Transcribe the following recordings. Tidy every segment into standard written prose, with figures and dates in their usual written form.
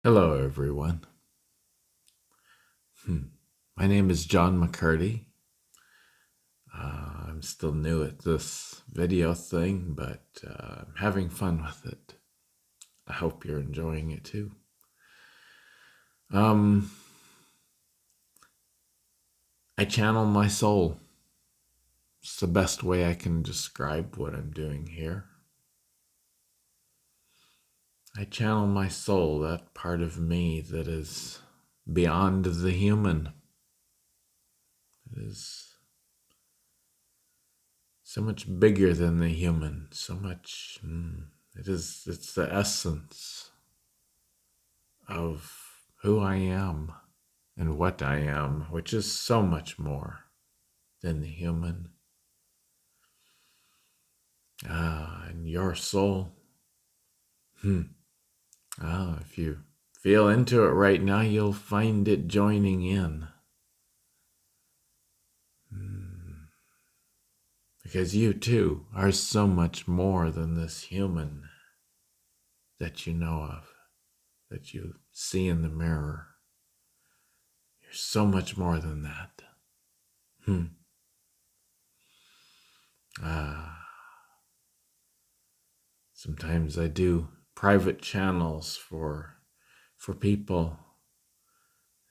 Hello, everyone. My name is John McCurdy. I'm still new at this video thing, but I'm having fun with it. I hope you're enjoying it too. I channel my soul. It's the best way I can describe what I'm doing here. I channel my soul, that part of me that is beyond the human. It is so much bigger than the human, so much, it's the essence of who I am and what I am, which is so much more than the human. And your soul, if you feel into it right now, you'll find it joining in. Because you too are so much more than this human that you know of, that you see in the mirror. You're so much more than that. Sometimes I do private channels for people,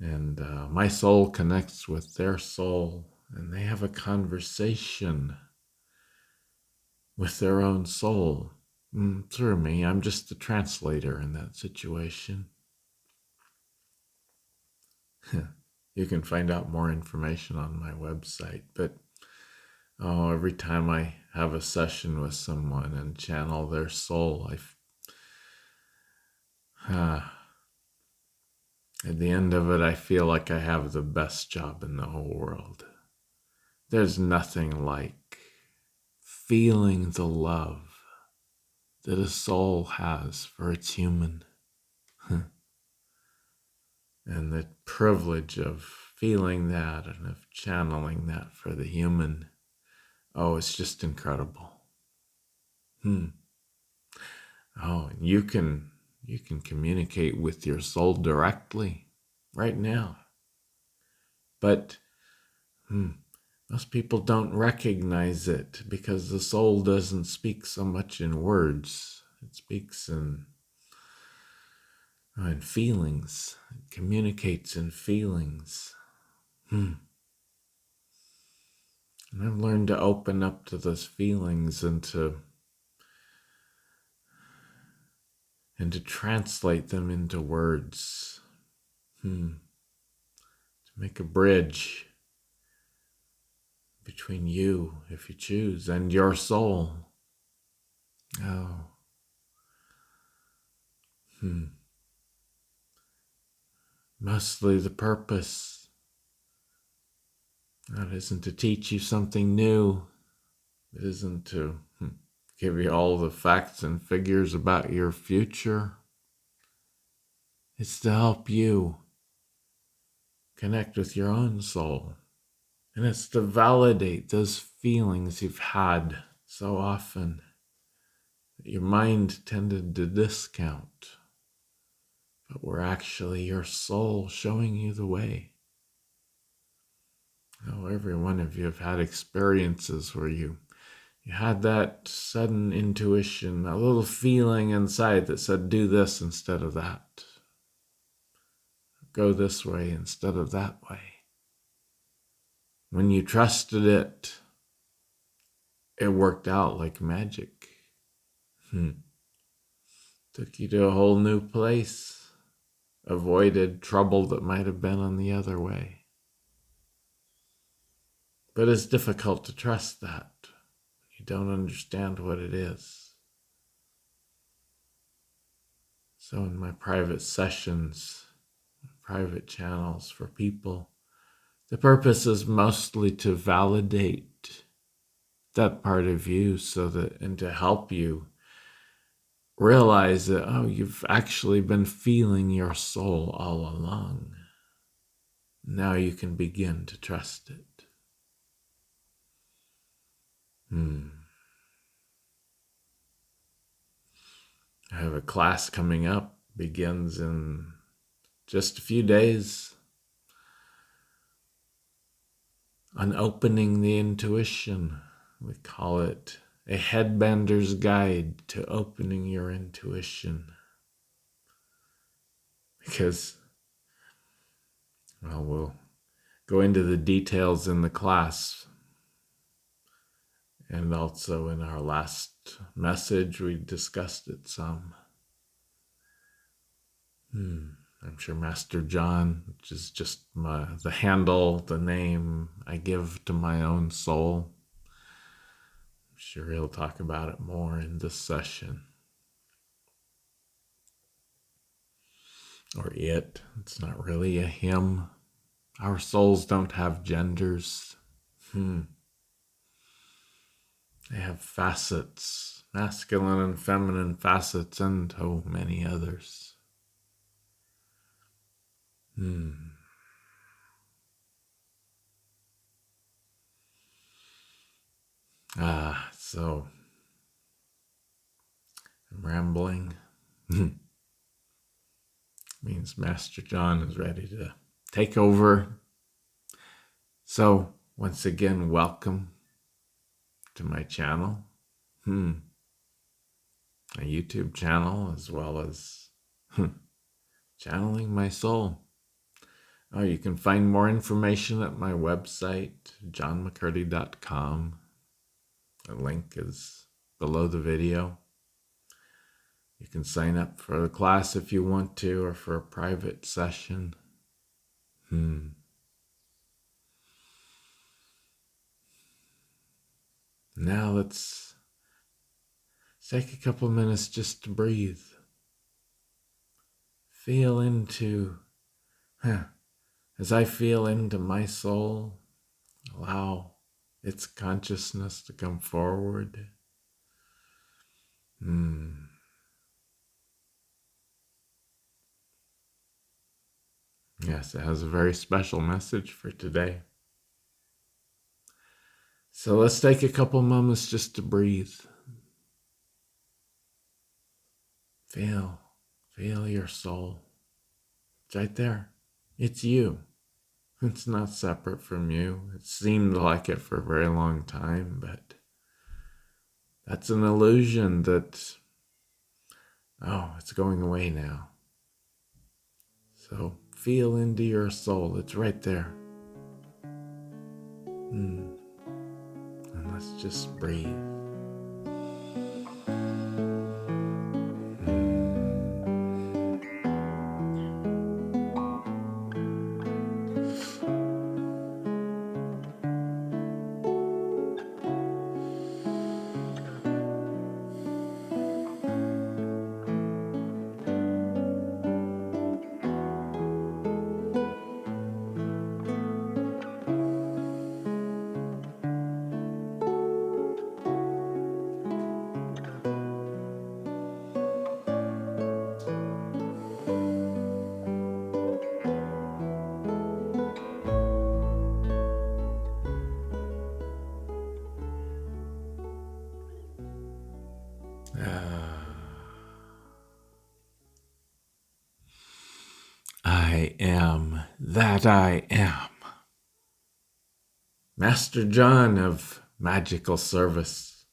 and my soul connects with their soul, and they have a conversation with their own soul through me. I'm just the translator in that situation. You can find out more information on my website, but every time I have a session with someone and channel their soul, at the end of it, I feel like I have the best job in the whole world. There's nothing like feeling the love that a soul has for its human. And the privilege of feeling that and of channeling that for the human. Oh, it's just incredible. Oh, and you can communicate with your soul directly right now. But most people don't recognize it because the soul doesn't speak so much in words. It speaks in feelings. It communicates in feelings. And I've learned to open up to those feelings and to translate them into words. To make a bridge between you, if you choose, and your soul. Oh. Mostly the purpose. That isn't to teach you something new. It isn't to give you all the facts and figures about your future. It's to help you connect with your own soul. And it's to validate those feelings you've had so often that your mind tended to discount, but were actually your soul showing you the way. Oh, every one of you have had experiences where you had that sudden intuition, that little feeling inside that said, do this instead of that. Go this way instead of that way. When you trusted it, it worked out like magic. Took you to a whole new place. Avoided trouble that might have been on the other way. But it's difficult to trust that. You don't understand what it is. So in my private sessions, private channels for people, the purpose is mostly to validate that part of you and to help you realize that, you've actually been feeling your soul all along. Now you can begin to trust it. I have a class coming up, begins in just a few days on opening the intuition. We call it a headbander's guide to opening your intuition. Because, well, we'll go into the details in the class. And also in our last message, we discussed it some. I'm sure Master John, which is just the handle, the name I give to my own soul. I'm sure he'll talk about it more in this session. Or it. It's not really a him. Our souls don't have genders. They have facets, masculine and feminine facets, and many others. So I'm rambling. Means Master John is ready to take over. So once again, welcome to my channel, a YouTube channel, as well as channeling my soul. Oh, you can find more information at my website, johnmccurdy.com. The link is below the video. You can sign up for the class if you want to, or for a private session. Now let's take a couple minutes just to breathe. Feel into, as I feel into my soul, allow its consciousness to come forward. Yes, it has a very special message for today. So let's take a couple moments just to breathe. Feel your soul. It's right there. It's you. It's not separate from you. It seemed like it for a very long time, but that's an illusion that, it's going away now. So feel into your soul. It's right there. And let's just breathe. I am that I am. Master John of Magical Service.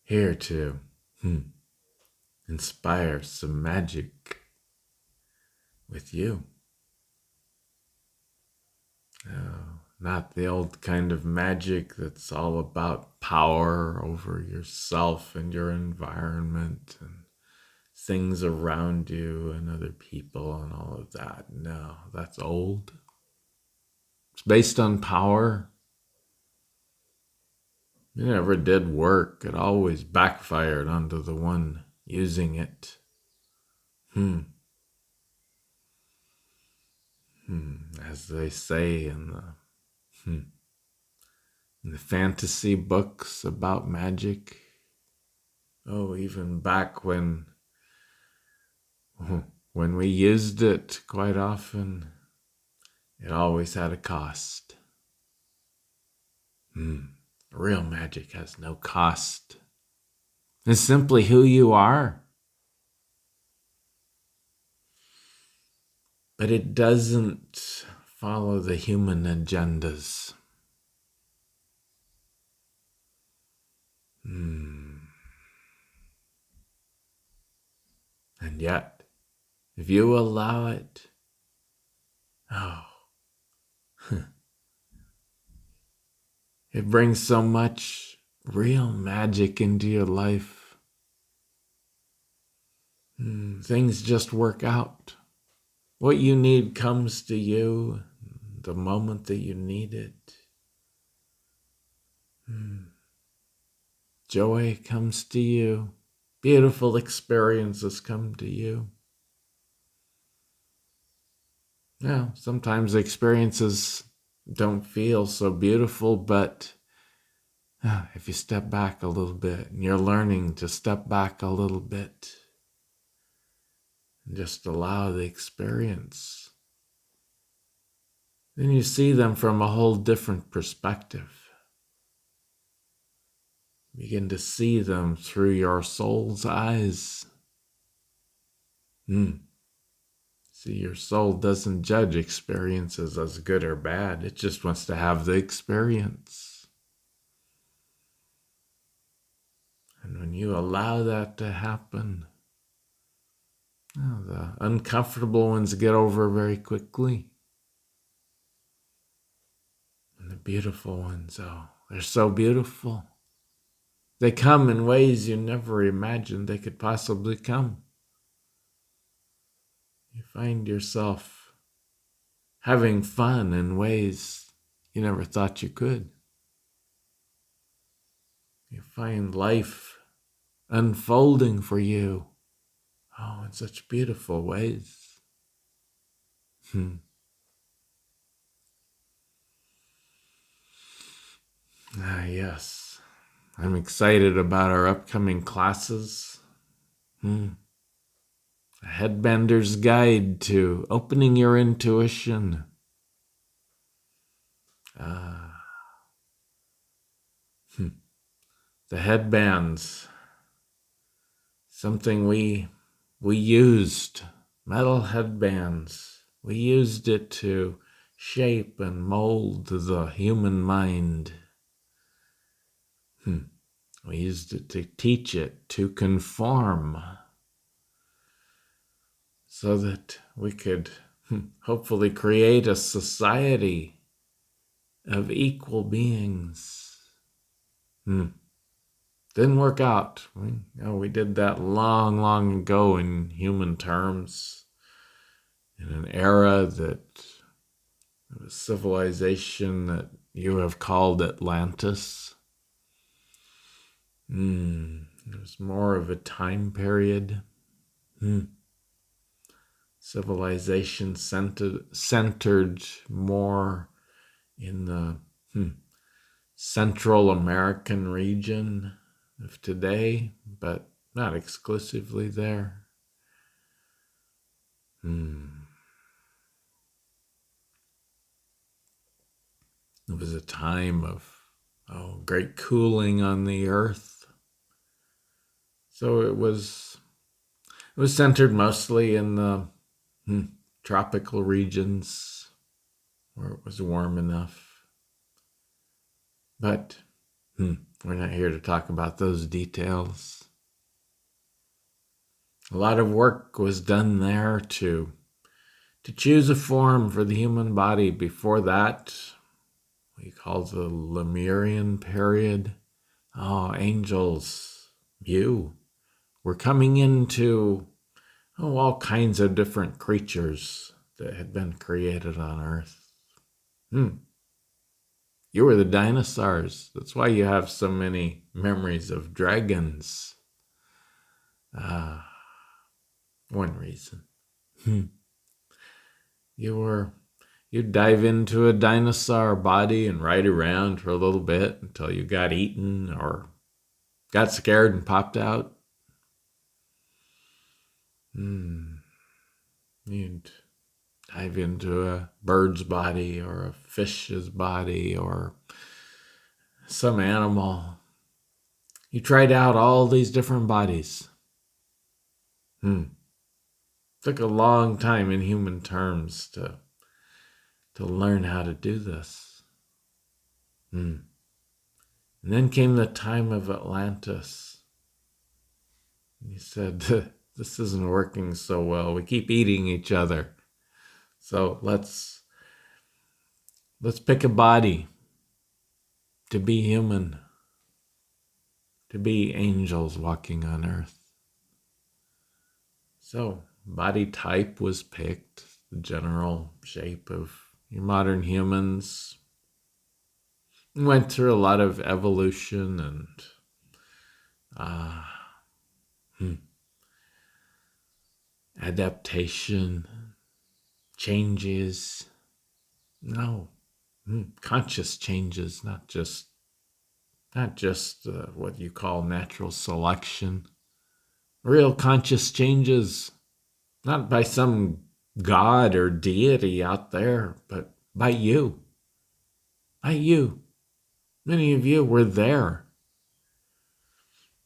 Here to inspire some magic with you. Not the old kind of magic that's all about power over yourself and your environment and things around you and other people and all of that. No, that's old. It's based on power. It never did work. It always backfired onto the one using it. As they say in the fantasy books about magic. Even back when we used it quite often, it always had a cost. Real magic has no cost. It's simply who you are. but it doesn't follow the human agendas. And yet, if you allow it, it brings so much real magic into your life. Things just work out. What you need comes to you the moment that you need it. Joy comes to you. Beautiful experiences come to you. Now, sometimes experiences don't feel so beautiful, but if you step back a little bit and you're learning to step back a little bit and just allow the experience, then you see them from a whole different perspective. Begin to see them through your soul's eyes. See, your soul doesn't judge experiences as good or bad. It just wants to have the experience. And when you allow that to happen, the uncomfortable ones get over very quickly. And the beautiful ones, they're so beautiful. They come in ways you never imagined they could possibly come. You find yourself having fun in ways you never thought you could. You find life unfolding for you, in such beautiful ways. Yes. I'm excited about our upcoming classes. A Headbander's Guide to Opening Your Intuition. The headbands. Something we used. Metal headbands. We used it to shape and mold the human mind. We used it to teach it to conform so that we could hopefully create a society of equal beings. Didn't work out. We did that long, long ago in human terms, in an era that a civilization that you have called Atlantis. It was more of a time period. Civilization centered more in the Central American region of today, but not exclusively there. It was a time of great cooling on the earth. So it was centered mostly in the tropical regions where it was warm enough. But we're not here to talk about those details. A lot of work was done there to choose a form for the human body. Before that, we call the Lemurian Period. Angels, you were coming into all kinds of different creatures that had been created on Earth. You were the dinosaurs. That's why you have so many memories of dragons. One reason. You'd dive into a dinosaur body and ride around for a little bit until you got eaten or got scared and popped out. You'd dive into a bird's body or a fish's body or some animal. You tried out all these different bodies. Took a long time in human terms to learn how to do this. And then came the time of Atlantis. He said, this isn't working so well. We keep eating each other. So let's pick a body to be human, to be angels walking on earth. So body type was picked, the general shape of your modern humans. Went through a lot of evolution and adaptation, changes. No, conscious changes, not just what you call natural selection. Real conscious changes, not by some god or deity out there, but by you. By you. Many of you were there.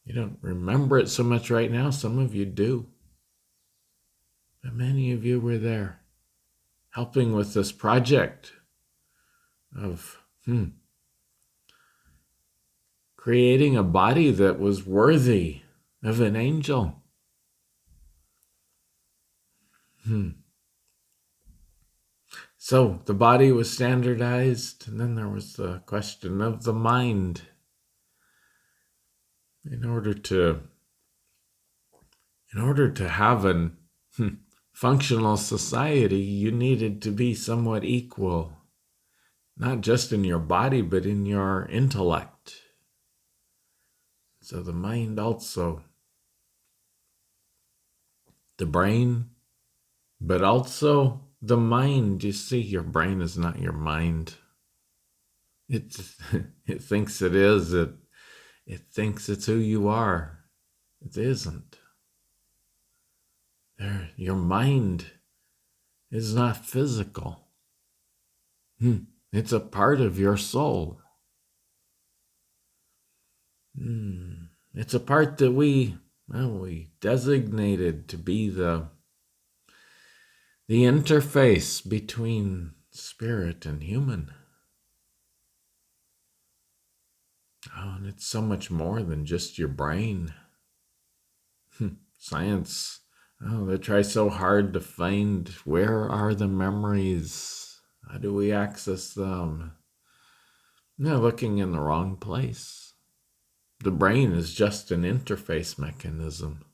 You don't remember it so much right now. Some of you do. But many of you were there, helping with this project of creating a body that was worthy of an angel. So the body was standardized, and then there was the question of the mind. In order to have an functional society, you needed to be somewhat equal, not just in your body, but in your intellect. So the mind also, the brain, but also the mind. You see, your brain is not your mind. It thinks it is. It thinks it's who you are. It isn't. Your mind is not physical. It's a part of your soul. It's a part that we designated to be the interface between spirit and human. And it's so much more than just your brain. Science, they try so hard to find where are the memories? How do we access them? They're looking in the wrong place. The brain is just an interface mechanism.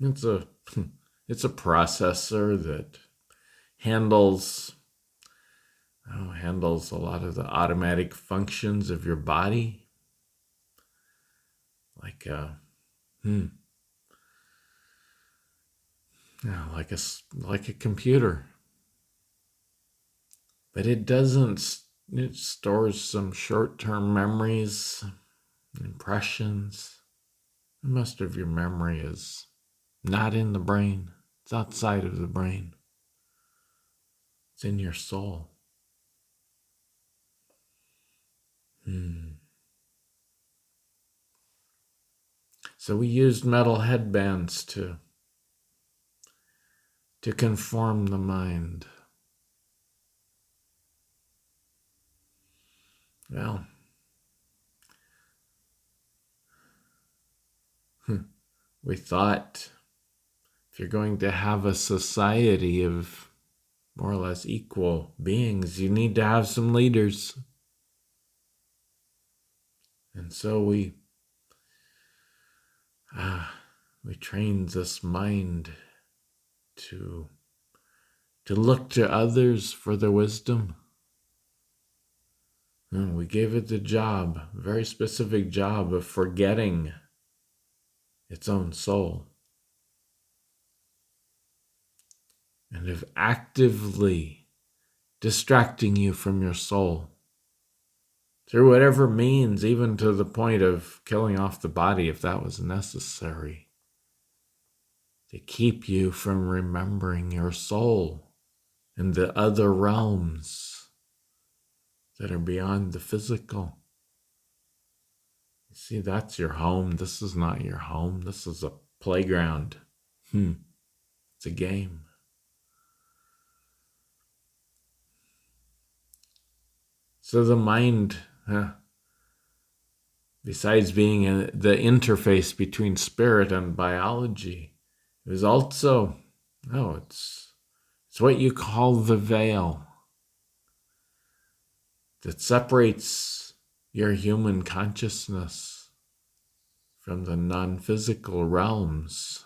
It's a processor that handles a lot of the automatic functions of your body, like like a computer. But it doesn't. It stores some short-term memories, impressions. Most of your memory is not in the brain. It's outside of the brain. It's in your soul. So we used metal headbands to conform the mind. Well, we thought if you're going to have a society of more or less equal beings, you need to have some leaders. And so we trained this mind to look to others for their wisdom. And we gave it the job, a very specific job of forgetting its own soul and of actively distracting you from your soul through whatever means, even to the point of killing off the body if that was necessary, to keep you from remembering your soul and the other realms that are beyond the physical. You see, that's your home. This is not your home. This is a playground. It's a game. So the mind, besides being the interface between spirit and biology, is also, it's what you call the veil that separates your human consciousness from the non-physical realms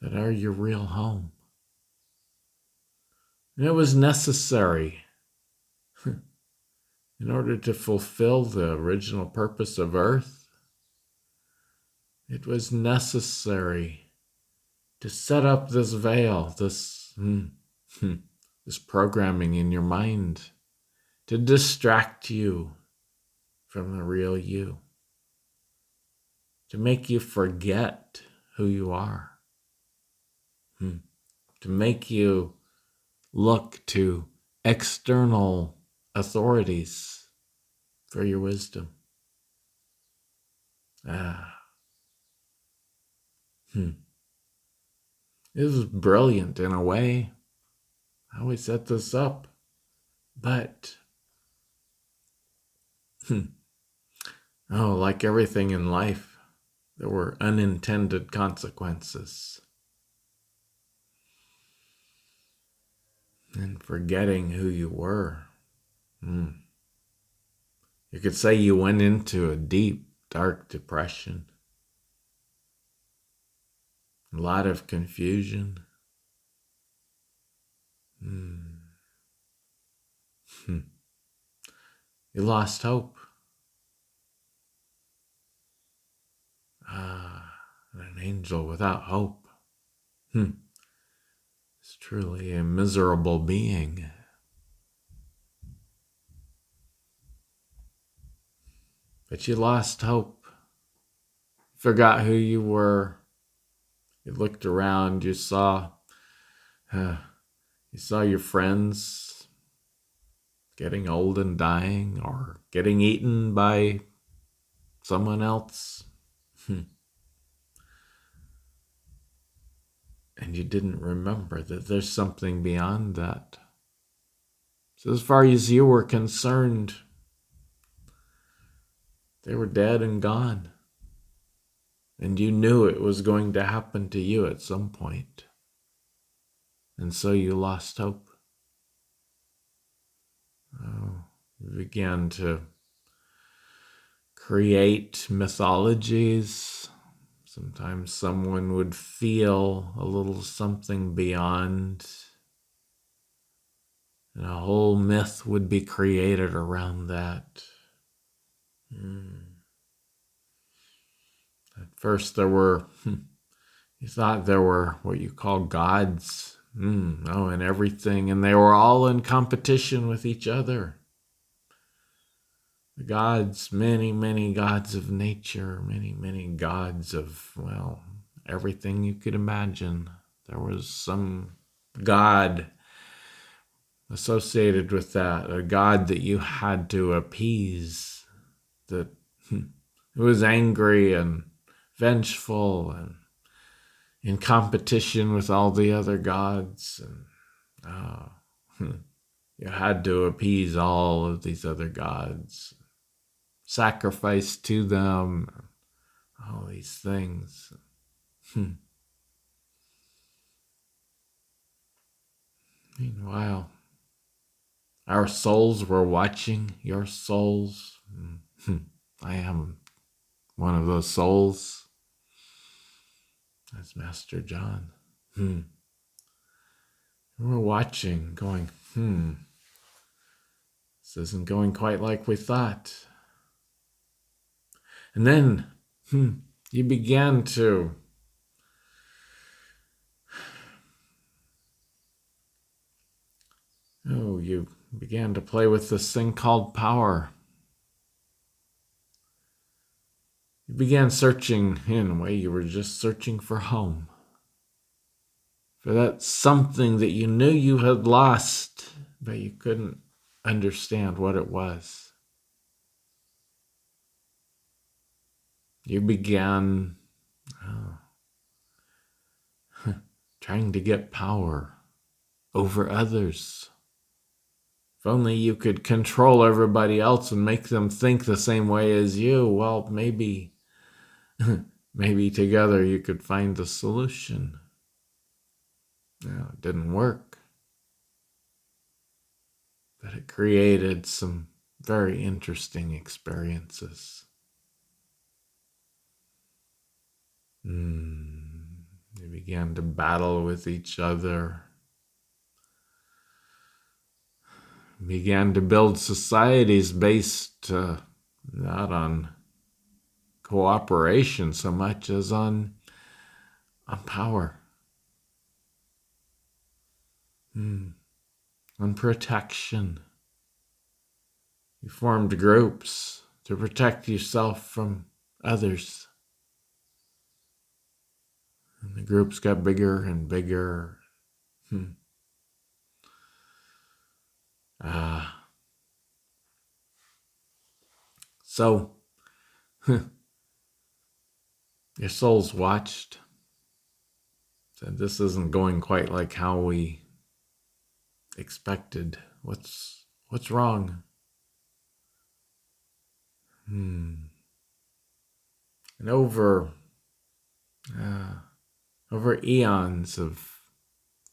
that are your real home. And it was necessary in order to fulfill the original purpose of Earth. It was necessary to set up this veil, this programming in your mind to distract you from the real you, to make you forget who you are, to make you look to external authorities for your wisdom. It was brilliant in a way how we set this up, but like everything in life, there were unintended consequences. And forgetting who you were. You could say you went into a deep, dark depression. A lot of confusion. You lost hope. An angel without hope is truly a miserable being. But you lost hope. Forgot who you were. You looked around. You saw your friends getting old and dying, or getting eaten by someone else. And you didn't remember that there's something beyond that. So as far as you were concerned, they were dead and gone. And you knew it was going to happen to you at some point. And so you lost hope. You began to create mythologies. Sometimes someone would feel a little something beyond, and a whole myth would be created around that. At first you thought there were what you call gods, and everything, and they were all in competition with each other. The gods, many, many gods of nature, many, many gods of, everything you could imagine. There was some god associated with that, a god that you had to appease, that was angry and vengeful and in competition with all the other gods. And you had to appease all of these other gods, sacrifice to them, all these things. Meanwhile, our souls were watching your souls. I am one of those souls. That's Master John. We're watching, going, this isn't going quite like we thought. And then you began to you began to play with this thing called power. You began searching, in a way you were just searching for home. For that something that you knew you had lost, but you couldn't understand what it was. You began trying to get power over others. If only you could control everybody else and make them think the same way as you, well, maybe together you could find the solution. No, it didn't work. But it created some very interesting experiences. They began to battle with each other. Began to build societies based not on cooperation so much as on power, on protection. You formed groups to protect yourself from others. And the groups got bigger and bigger. So, your souls watched. Said, this isn't going quite like how we expected. What's wrong? And over eons of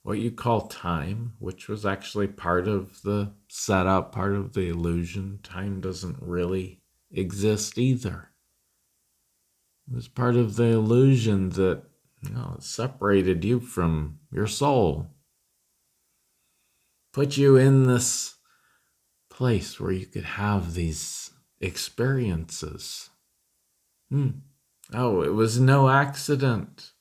what you call time, which was actually part of the setup, part of the illusion. Time doesn't really exist either. It was part of the illusion that it separated you from your soul. Put you in this place where you could have these experiences. Oh, it was no accident.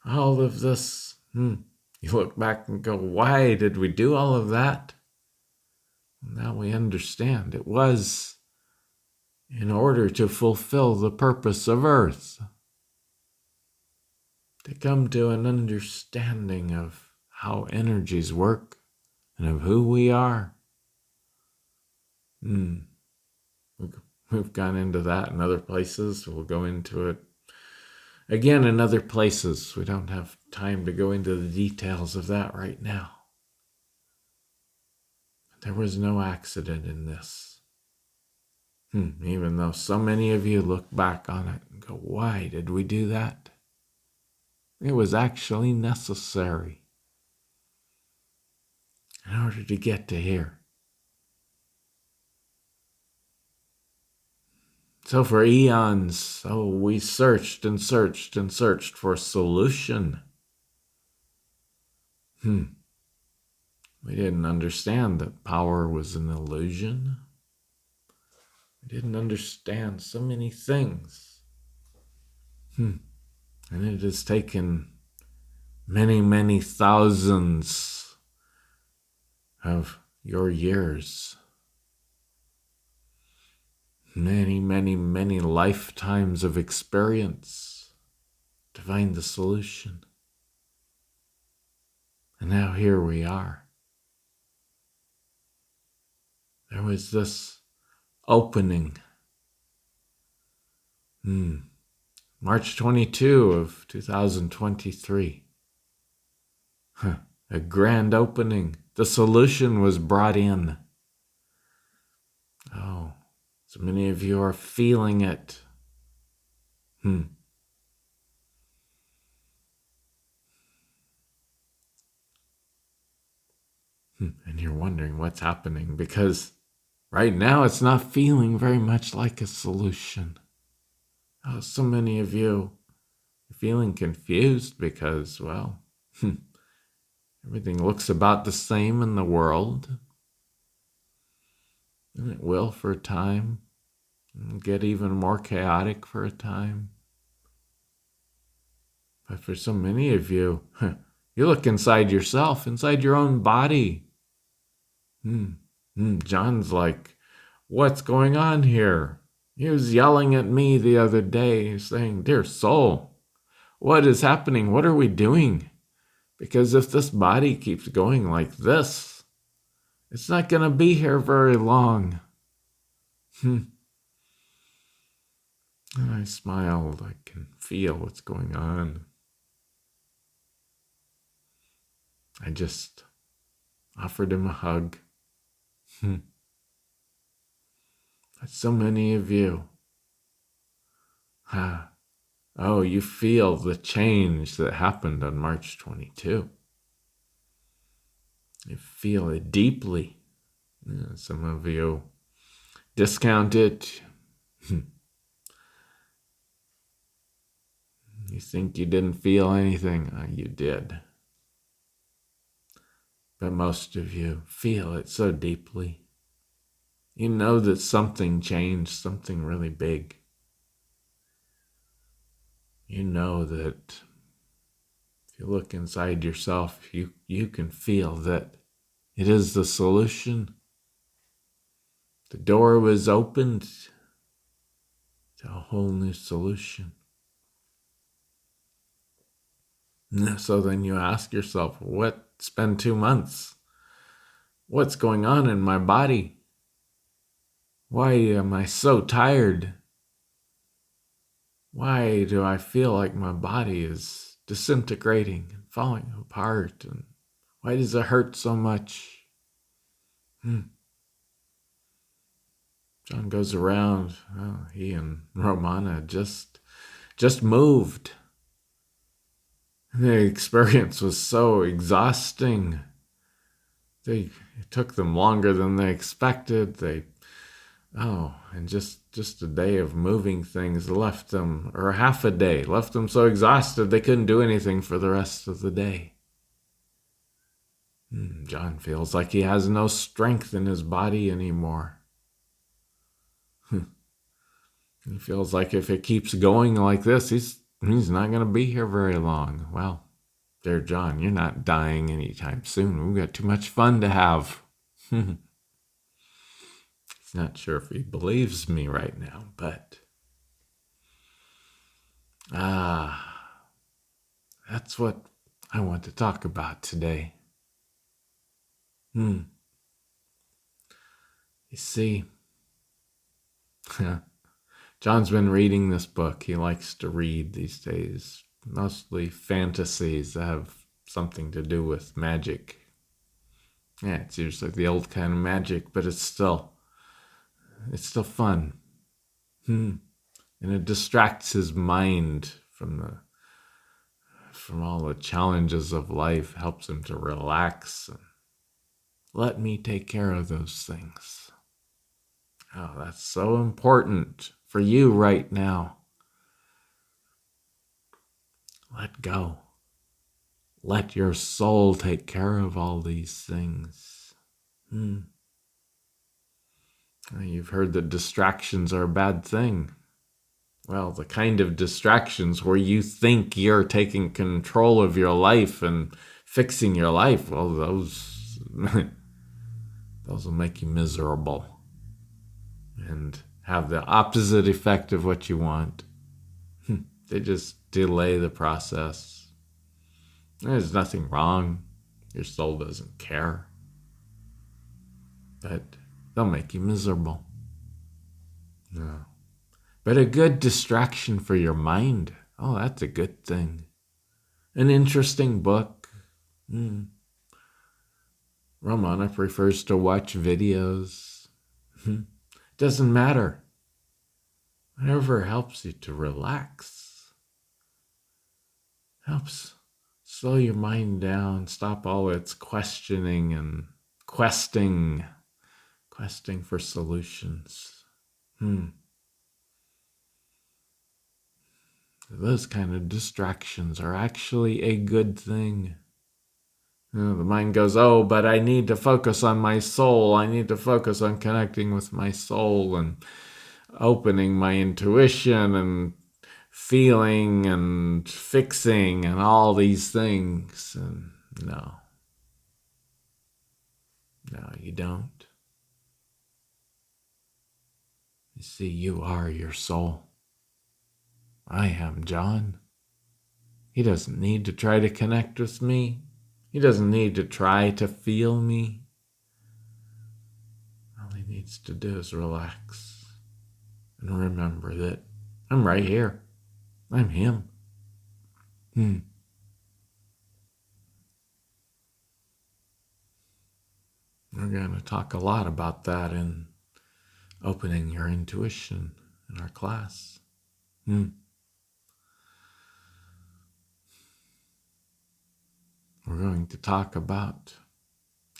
All of this. You look back and go, why did we do all of that? Now we understand. It was in order to fulfill the purpose of Earth. To come to an understanding of how energies work and of who we are. We've gone into that in other places. We'll go into it again in other places. We don't have time to go into the details of that right now. There was no accident in this. Even though so many of you look back on it and go, why did we do that? It was actually necessary in order to get to here. So for eons, we searched and searched and searched for a solution. We didn't understand that power was an illusion. We didn't understand so many things. And it has taken many, many thousands of your years. Many, many, many lifetimes of experience to find the solution. And now here we are. There was this opening. March 22 of 2023. A grand opening. The solution was brought in. Oh, so many of you are feeling it. And you're wondering what's happening because right now it's not feeling very much like a solution. Oh, so many of you are feeling confused because, well, everything looks about the same in the world. And it will for a time. And get even more chaotic for a time. But for so many of you, you look inside yourself, inside your own body. John's like, what's going on here? He was yelling at me the other day, saying, dear soul, what is happening? What are we doing? Because if this body keeps going like this, it's not going to be here very long. And I smiled. I can feel what's going on. I just offered him a hug. But so many of you, you feel the change that happened on March 22. You feel it deeply. Some of you discount it. You think you didn't feel anything. You did. But most of you feel it so deeply. You know that something changed, something really big. You know that if you look inside yourself, you can feel that it is the solution. The door was opened to a whole new solution. So then you ask yourself, it's been 2 months. What's going on in my body? Why am I so tired? Why do I feel like my body is disintegrating and falling apart? And why does it hurt so much? John goes around. He and Romana just moved. The experience was so exhausting. It took them longer than they expected. And just a day of moving things left them, or half a day, left them so exhausted they couldn't do anything for the rest of the day. John feels like he has no strength in his body anymore. He feels like if it keeps going like this, he's not going to be here very long. Well, dear John, you're not dying anytime soon. We've got too much fun to have. He's not sure if he believes me right now, but that's what I want to talk about today. You see, John's been reading this book. He likes to read these days, mostly fantasies that have something to do with magic. Yeah, it's usually the old kind of magic, but it's still fun. And it distracts his mind from all the challenges of life, helps him to relax and let me take care of those things. Oh, that's so important for you right now. Let go. Let your soul take care of all these things. You've heard that distractions are a bad thing. Well, the kind of distractions where you think you're taking control of your life and fixing your life, well, those will make you miserable and have the opposite effect of what you want. They just delay the process. There's nothing wrong. Your soul doesn't care. But they'll make you miserable. No. But a good distraction for your mind, that's a good thing. An interesting book. Romana prefers to watch videos. Doesn't matter. Whatever helps you to relax. Helps slow your mind down, stop all its questioning and questing for solutions. Those kind of distractions are actually a good thing. The mind goes, but I need to focus on my soul. I need to focus on connecting with my soul and opening my intuition and feeling and fixing and all these things. And no, you don't. You see, you are your soul. I am John. He doesn't need to try to connect with me. He doesn't need to try to feel me. All he needs to do is relax and remember that I'm right here. I'm him. We're going to talk a lot about that in opening your intuition in our class. We're going to talk about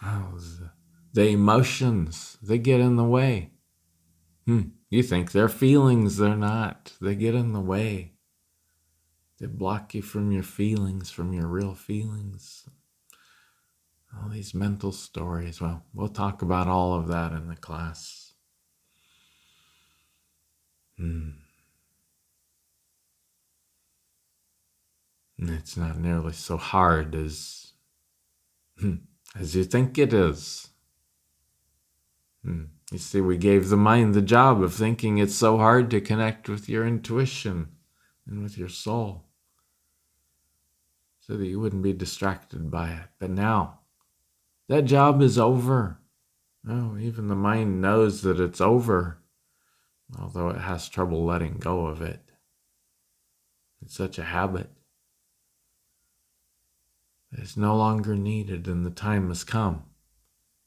the emotions. They get in the way. You think they're feelings. They're not. They get in the way. They block you from your feelings, from your real feelings. All these mental stories. Well, we'll talk about all of that in the class. It's not nearly so hard as you think it is. You see, we gave the mind the job of thinking it's so hard to connect with your intuition and with your soul so that you wouldn't be distracted by it. But now, that job is over. Oh, even the mind knows that it's over, although it has trouble letting go of it. It's such a habit. It's no longer needed, and the time has come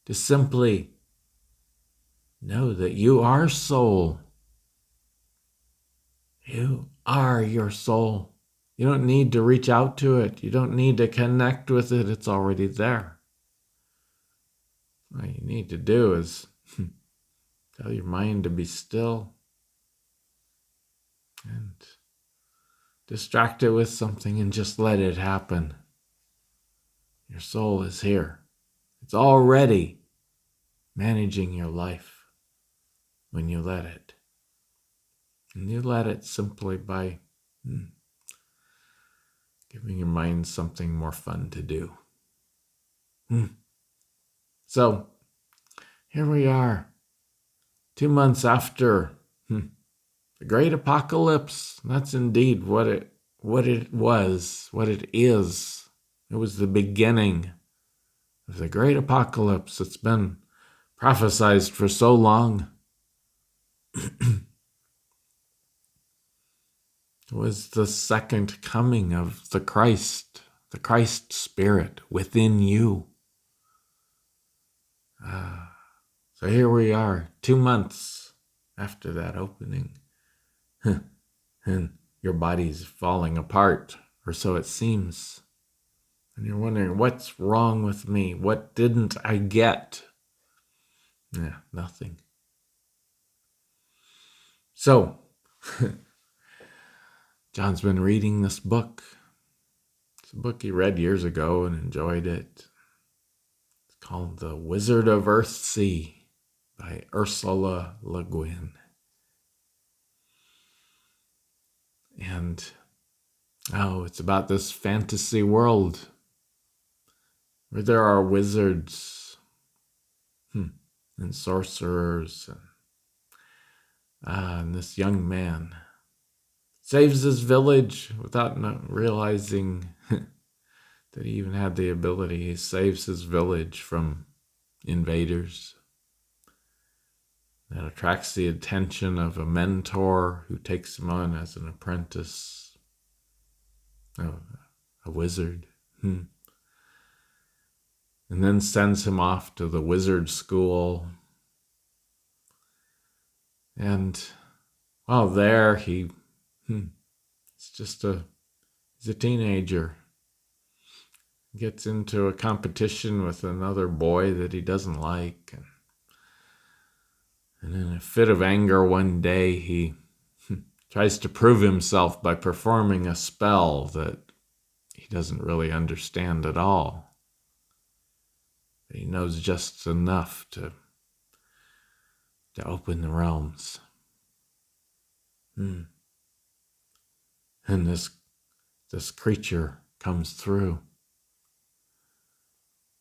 to simply know that you are soul. You are your soul. You don't need to reach out to it. You don't need to connect with it. It's already there. All you need to do is tell your mind to be still and distract it with something and just let it happen. Your soul is here. It's already managing your life when you let it. And you let it simply by giving your mind something more fun to do. So, here we are, 2 months after the great apocalypse. That's indeed what it was, what it is. It was the beginning of the great apocalypse. It's been prophesied for so long. It was the second coming of the Christ Spirit within you. So here we are, 2 months after that opening. And your body's falling apart, or so it seems. And you're wondering, what's wrong with me? What didn't I get? Yeah, nothing. So, John's been reading this book. It's a book he read years ago and enjoyed it. It's called The Wizard of Earthsea by Ursula Le Guin. And, it's about this fantasy world where there are wizards and sorcerers. And this young man saves his village without realizing that he even had the ability. He saves his village from invaders. That attracts the attention of a mentor who takes him on as an apprentice. A wizard. And then sends him off to the wizard school. And while there, he's a teenager. Gets into a competition with another boy that he doesn't like. And in a fit of anger one day, he tries to prove himself by performing a spell that he doesn't really understand at all. He knows just enough to open the realms. And this creature comes through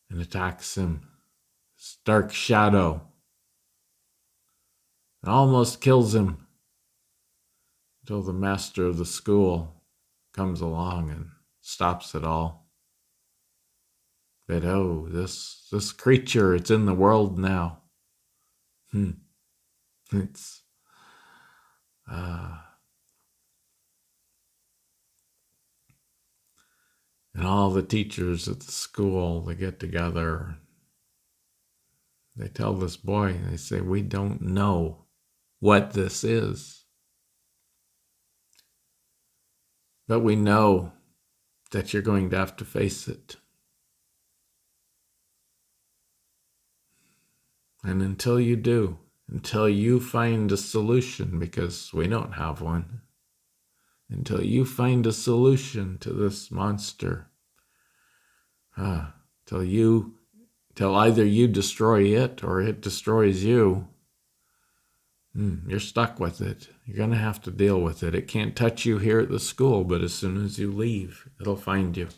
and attacks him. This dark shadow. It almost kills him until the master of the school comes along and stops it all. But this creature, it's in the world now. It's and all the teachers at the school, they get together. They tell this boy, they say, we don't know what this is, but we know that you're going to have to face it. And until you do, until you find a solution, because we don't have one, until you find a solution to this monster, till either you destroy it or it destroys you, you're stuck with it. You're going to have to deal with it. It can't touch you here at the school, but as soon as you leave, it'll find you.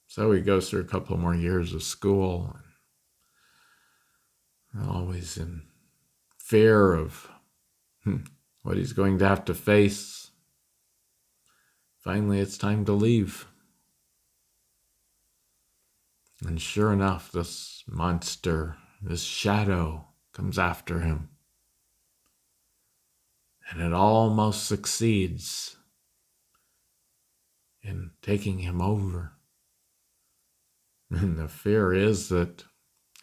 So he goes through a couple more years of school, always in fear of what he's going to have to face. Finally, it's time to leave. And sure enough, this monster, this shadow, comes after him. And it almost succeeds in taking him over. And the fear is that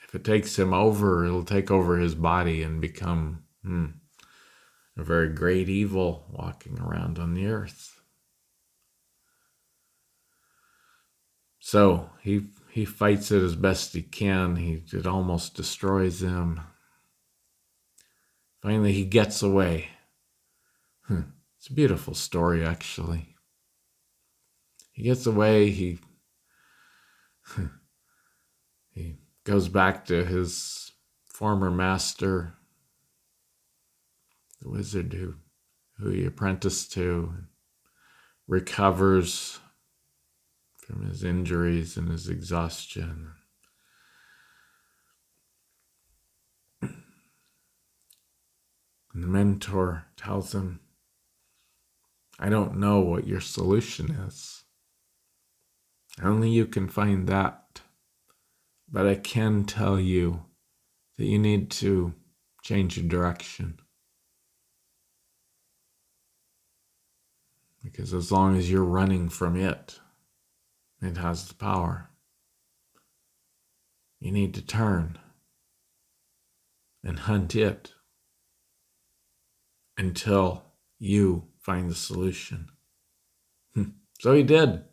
if it takes him over, it'll take over his body and become a very great evil walking around on the earth. So he fights it as best he can. It almost destroys him. Finally, he gets away. It's a beautiful story, actually. He gets away. He goes back to his former master, the wizard who he apprenticed to, recovers from his injuries and his exhaustion. And the mentor tells him, I don't know what your solution is. Only you can find that. But I can tell you that you need to change your direction. Because as long as you're running from it, it has the power. You need to turn and hunt it until you find the solution. So he did.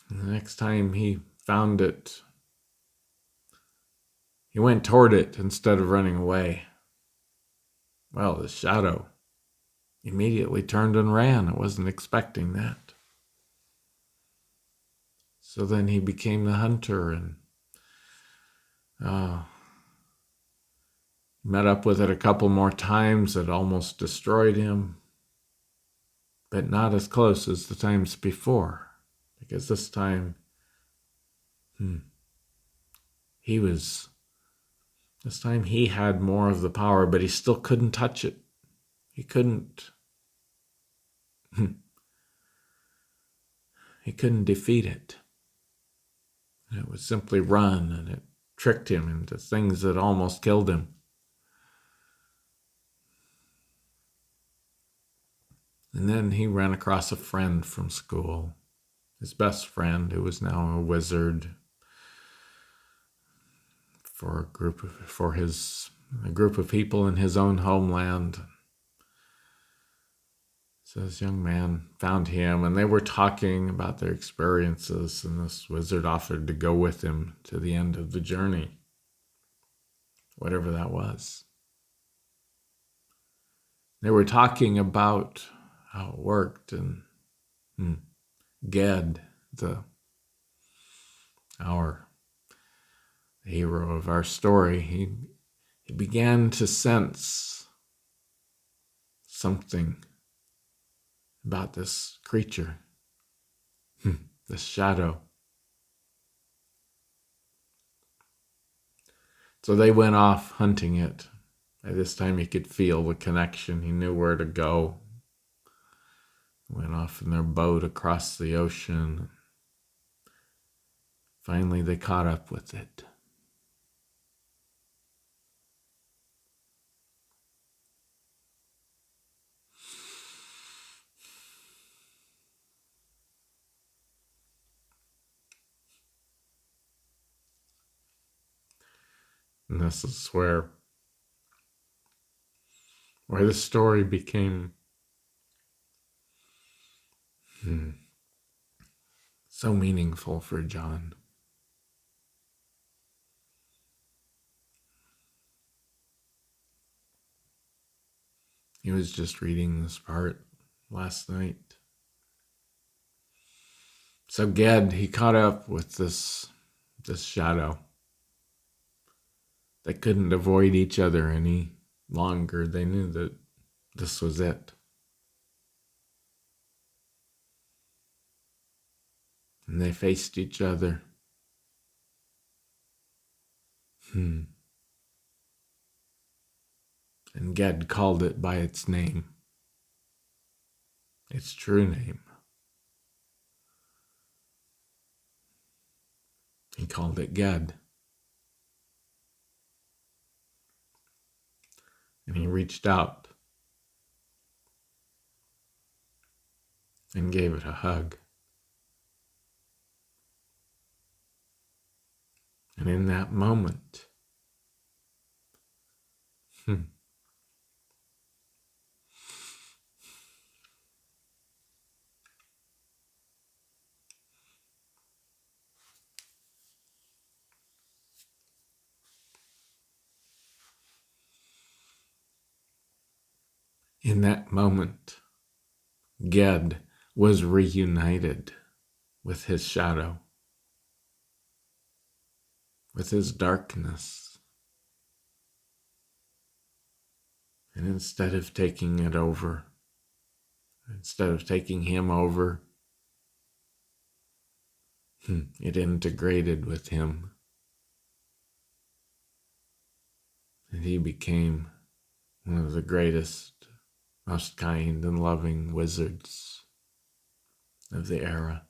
And the next time he found it, he went toward it instead of running away. Well, the shadow immediately turned and ran. I wasn't expecting that. So then he became the hunter and met up with it a couple more times. It almost destroyed him, but not as close as the times before, because this time he had more of the power, but he still couldn't touch it. He couldn't defeat it. It would simply run, and it tricked him into things that almost killed him. And then he ran across a friend from school, his best friend, who was now a wizard for a group of people in his own homeland. So this young man found him, and they were talking about their experiences, and this wizard offered to go with him to the end of the journey, whatever that was. They were talking about how it worked, and Ged, our hero of our story, he began to sense something about this creature, this shadow. So they went off hunting it. By this time he could feel the connection. He knew where to go. Went off in their boat across the ocean. Finally, they caught up with it. And this is where the story became so meaningful for John. He was just reading this part last night. So Ged, he caught up with this shadow. They couldn't avoid each other any longer. They knew that this was it. And they faced each other. And Ged called it by its name. Its true name. He called it Ged. And he reached out and gave it a hug. And in that moment, Ged was reunited with his shadow, with his darkness. And instead of taking him over, it integrated with him. And he became one of the greatest, most kind and loving wizards of the era.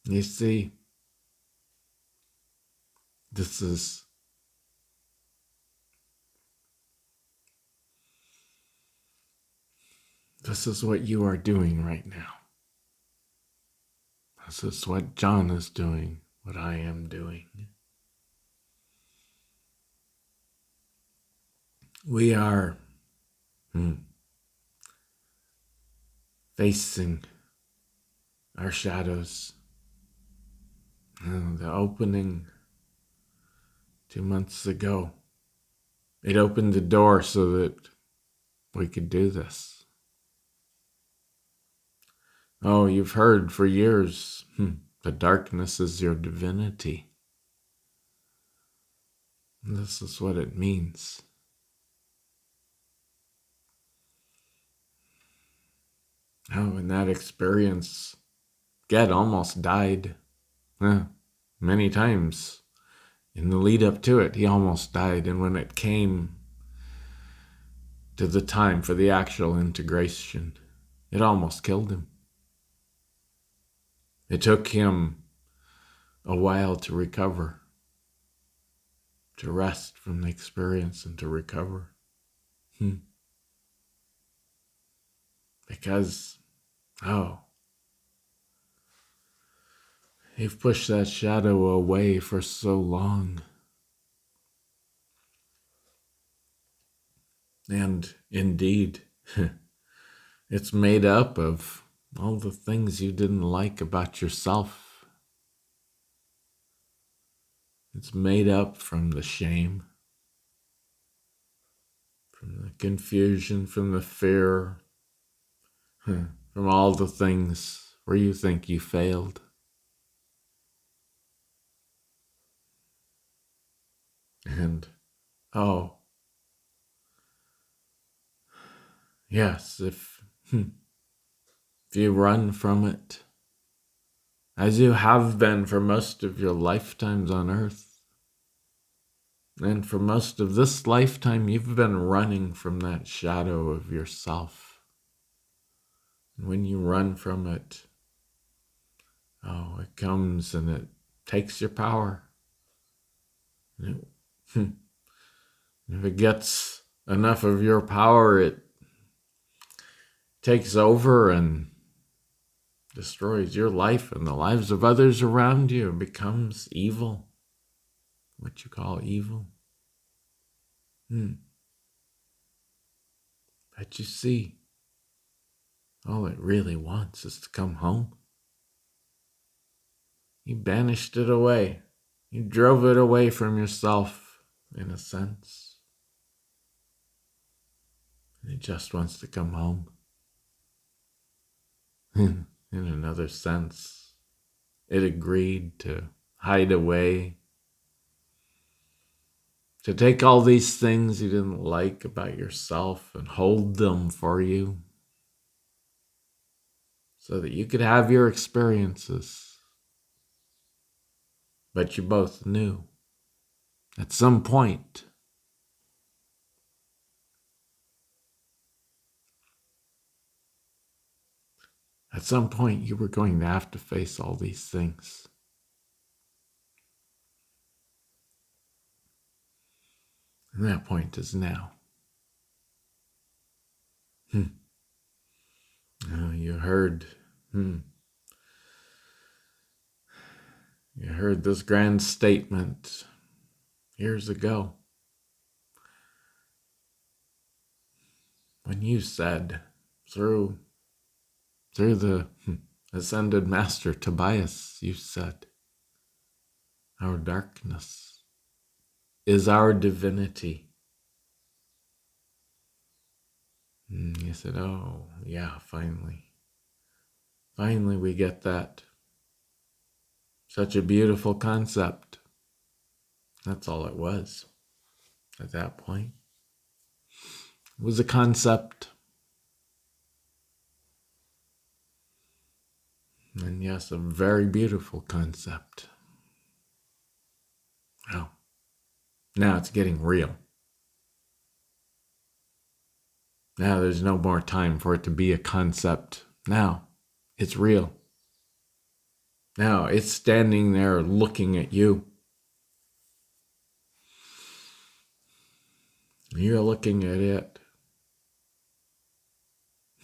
You see, this is what you are doing right now. This is what John is doing, what I am doing. We are facing our shadows. The opening 2 months ago, it opened the door so that we could do this. Oh, you've heard for years, the darkness is your divinity. And this is what it means. Oh, in that experience, Ged almost died. Many times. In the lead up to it, he almost died. And when it came to the time for the actual integration, it almost killed him. It took him a while to recover, to rest from the experience and to recover. Because, you've pushed that shadow away for so long. And indeed, it's made up of all the things you didn't like about yourself. It's made up from the shame, from the confusion, from the fear, from all the things where you think you failed. And, yes, if you run from it, as you have been for most of your lifetimes on earth, and for most of this lifetime, you've been running from that shadow of yourself. And when you run from it, it comes and it takes your power. If it gets enough of your power, it takes over and destroys your life and the lives of others around you and becomes evil. What you call evil. But you see, all it really wants is to come home. You banished it away. You drove it away from yourself, in a sense. And it just wants to come home. In another sense, it agreed to hide away, to take all these things you didn't like about yourself and hold them for you so that you could have your experiences. But you both knew at some point you were going to have to face all these things. And that point is now. You heard this grand statement years ago when you said through the ascended master Tobias, you said, our darkness is our divinity. You said, oh, yeah, finally we get that. Such a beautiful concept. That's all it was at that point. It was a concept. And yes, a very beautiful concept. Oh, now it's getting real. Now there's no more time for it to be a concept. Now it's real. Now it's standing there looking at you. You're looking at it.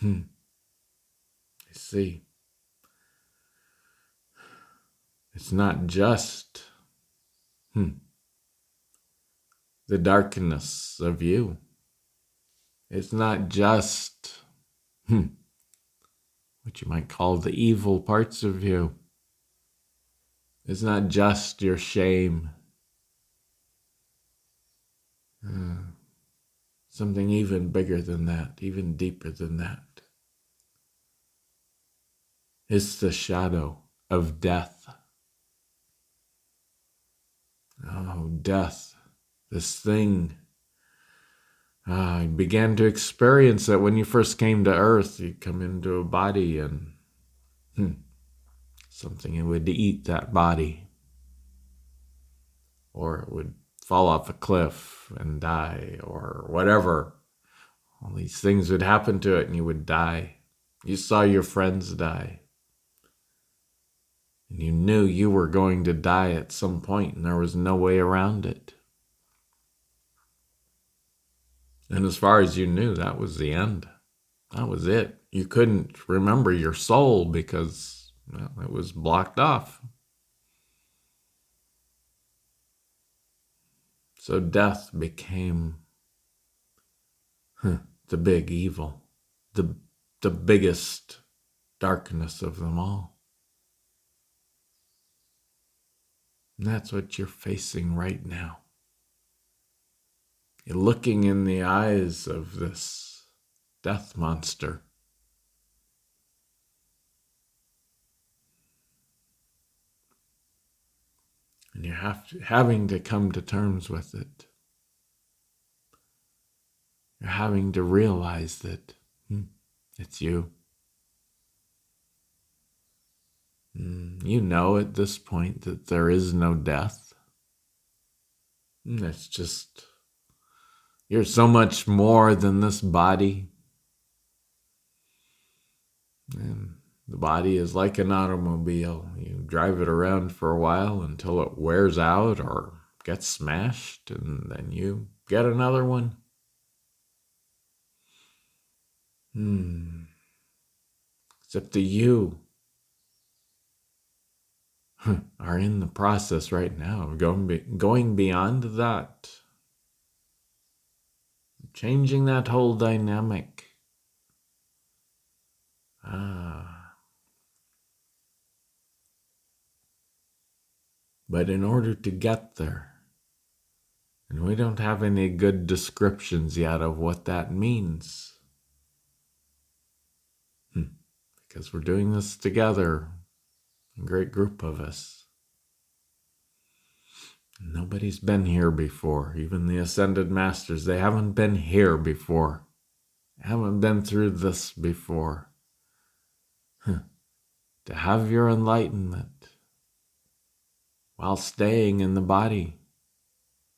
You see, it's not just the darkness of you. It's not just what you might call the evil parts of you. It's not just your shame. Something even bigger than that, even deeper than that. It's the shadow of death. Oh, death. This thing. I began to experience that when you first came to Earth. You come into a body and something would eat that body. Or it would fall off a cliff and die, or whatever. All these things would happen to it and you would die. You saw your friends die. And you knew you were going to die at some point and there was no way around it. And as far as you knew, that was the end. That was it. You couldn't remember your soul because it was blocked off. So death became the big evil, the biggest darkness of them all. And that's what you're facing right now. You're looking in the eyes of this death monster. And you're having to come to terms with it. You're having to realize that it's you. You know at this point that there is no death. It's just, you're so much more than this body. And the body is like an automobile. You drive it around for a while until it wears out or gets smashed, and then you get another one. Except that you are in the process right now of going beyond that, changing that whole dynamic. But in order to get there, and we don't have any good descriptions yet of what that means, because we're doing this together, a great group of us. Nobody's been here before. Even the Ascended Masters, they haven't been here before. Haven't been through this before. To have your enlightenment while staying in the body.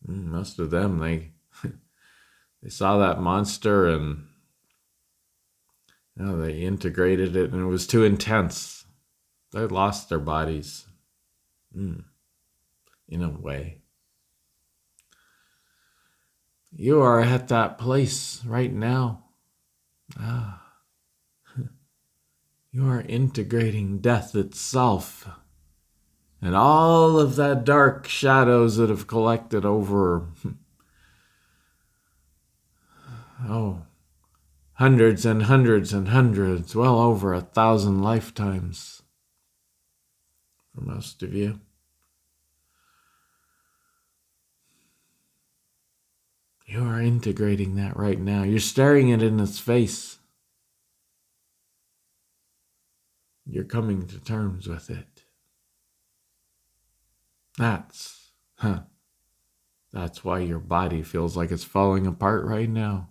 Most of them, they saw that monster and they integrated it, and it was too intense. They lost their bodies. In a way. You are at that place right now. You are integrating death itself. And all of that dark shadows that have collected over, hundreds and hundreds and hundreds, well over 1,000 lifetimes for most of you. You are integrating that right now. You're staring it in its face. You're coming to terms with it. That's why your body feels like it's falling apart right now.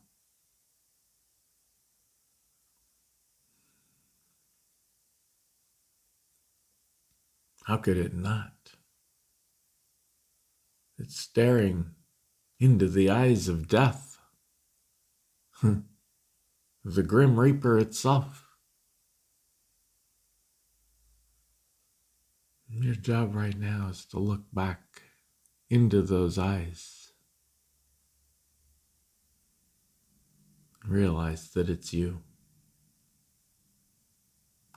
How could it not? It's staring into the eyes of death. The Grim Reaper itself. Your job right now is to look back into those eyes. Realize that it's you.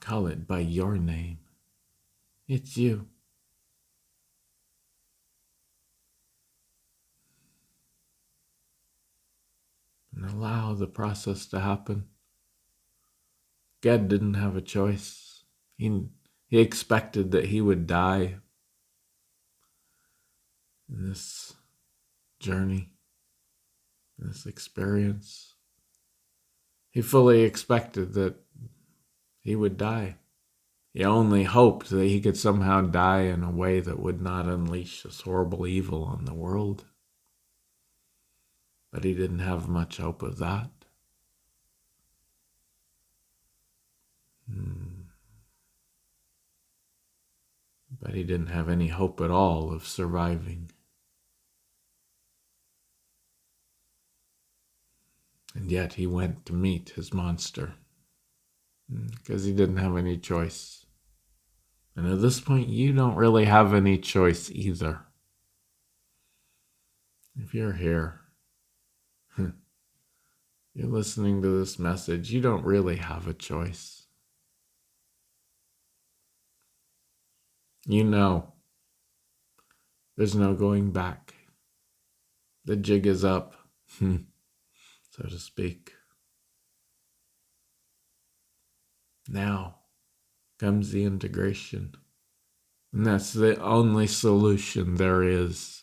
Call it by your name. It's you. And allow the process to happen. Ged didn't have a choice. He expected that he would die in this journey, this experience. He fully expected that he would die. He only hoped that he could somehow die in a way that would not unleash this horrible evil on the world. But he didn't have much hope of that. But he didn't have any hope at all of surviving. And yet he went to meet his monster. Because he didn't have any choice. And at this point, you don't really have any choice either. If you're here, you're listening to this message, you don't really have a choice. You know, there's no going back. The jig is up, so to speak. Now comes the integration. And that's the only solution there is.